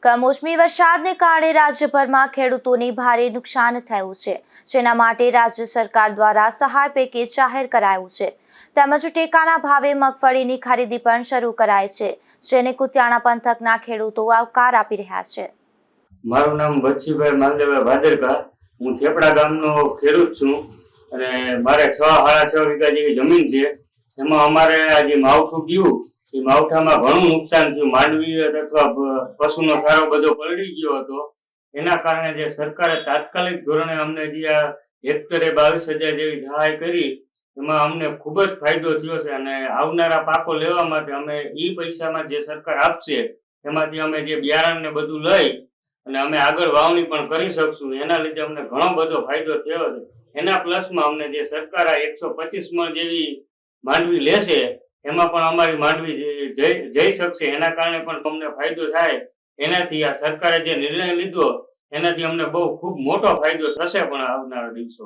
કમોસમી વરસાદને કારણે રાજ્યભરમાં ખેડૂતોને ભારે નુકસાન થયું છે, જેના માટે રાજ્ય સરકાર દ્વારા સહાય પેકેજ જાહેર કરાયું છે. તેમજ ટેકાના ભાવે મગફળીની ખરીદી પણ શરૂ કરાઈ છે, જેને કુતિયાણા પંથકના ખેડૂતો આવકાર આપી રહ્યા છે. મારું નામ બચ્ચીભાઈ માલદેવભાઈ ભાદરકા. હું થેપડા ગામનો ખેડૂત છું અને મારે 6.5 વીઘા જેવી જમીન છે. એમાં અમારે આજે માવઠું ગયું, એ માવઠામાં ઘણું નુકસાન થયું. માંડવી અથવા પશુનો સારો બધો પલળી ગયો હતો. એના કારણે જે સરકારે તાત્કાલિક ધોરણે અમને જે આ હેક્ટરે 22,000 જેવી સહાય કરી, એમાં અમને ખૂબ જ ફાયદો થયો છે. અને આવનારા પાકો લેવા માટે અમે એ પૈસામાં જે સરકાર આપશે એમાંથી અમે જે બિયારણ ને બધું લઈ અને અમે આગળ વાવણી પણ કરી શકશું. એના લીધે અમને ઘણો બધો ફાયદો થયો છે. એના પ્લસમાં અમને જે સરકાર 125 મણ જેવી માંડવી લેશે, એમાં પણ અમારી માંડવી જઈ શકશે. એના કારણે પણ અમને ફાયદો થાય. એનાથી આ સરકારે જે નિર્ણય લીધો એનાથી અમને બહુ ખૂબ મોટો ફાયદો થશે પણ આવનારા દિવસો.